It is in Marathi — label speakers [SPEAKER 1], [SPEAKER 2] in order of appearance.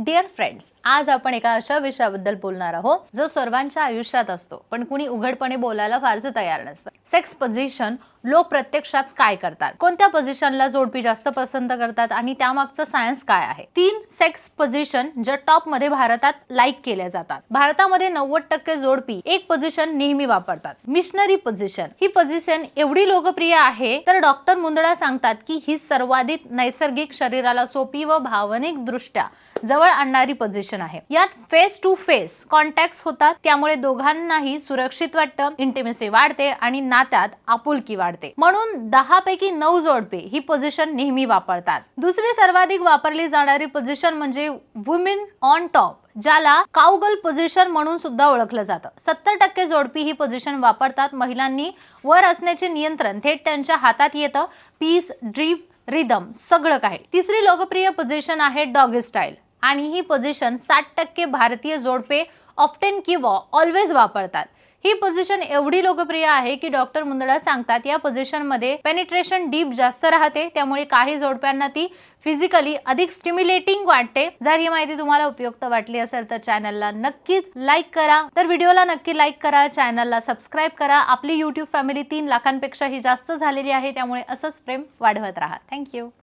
[SPEAKER 1] डिअर फ्रेंड्स, आज आपण एका अशा विषयाबद्दल बोलणार आहोत जो सर्वांच्या आयुष्यात असतो पण कुणी उघडपणे बोलायला फारसे तयार नसतं. Sex position. लोक प्रत्यक्षात काय करतात, कोणत्या पोझिशनला जोडपी जास्त पसंत करतात आणि त्यामागचं सायन्स काय आहे. 3 सेक्स पोझिशन ज्या टॉप मध्ये भारतात लाईक केल्या जातात. भारतामध्ये 90% जोडपी एक पोझिशन नेहमी वापरतात, मिशनरी पोझिशन. ही पोझिशन एवढी लोकप्रिय आहे तर डॉक्टर मुंदडा सांगतात की ही सर्वाधिक नैसर्गिक, शरीराला सोपी व भावनिक दृष्ट्या जवळ आणणारी पोझिशन आहे. यात फेस टू फेस कॉन्टॅक्ट होतात, त्यामुळे दोघांनाही सुरक्षित वाटतं, इंटिमेसी वाढते आणि नात्यात आपुलकी वाढते. म्हणून 10 पैकी 9 जोडपे ही पोझिशन नेहमी वापरतात. दुसरी सर्वाधिक वापरली जाणारी पोझिशन म्हणजे वुमेन ऑन टॉप, ज्याला काउगर्ल पोझिशन म्हणून सुद्धा ओळखलं जातं. 70% जोडपी ही पोझिशन वापरतात. महिलांनी वर असण्याचे नियंत्रण थेट त्यांच्या हातात येतं. पीस, ड्रीप, रिदम सगळं काही. तिसरी लोकप्रिय पोझिशन आहे डॉगी स्टाईल आणि ही पोझिशन 60% भारतीय जोडपे ऑफ्टेन किंवा ऑलवेज वापरतात. ही पोझिशन एवढी लोकप्रिय आहे की डॉक्टर मुंदडा सांगतात या पोझिशन मध्ये पेनिट्रेशन डीप जास्त राहते, त्यामुळे काही जोडप्यांना ती फिजिकली अधिक स्टिम्युलेटिंग वाटते. जर ही माहिती तुम्हाला उपयुक्त वाटली असेल तर चॅनलला नक्कीच लाईक करा. तर व्हिडिओला नक्की लाईक करा, चॅनलला सबस्क्राईब करा. आपली YouTube फॅमिली 3 लाखांपेक्षाही जास्त झालेली आहे, त्यामुळे असंच प्रेम वाढवत राहा. थँक्यू.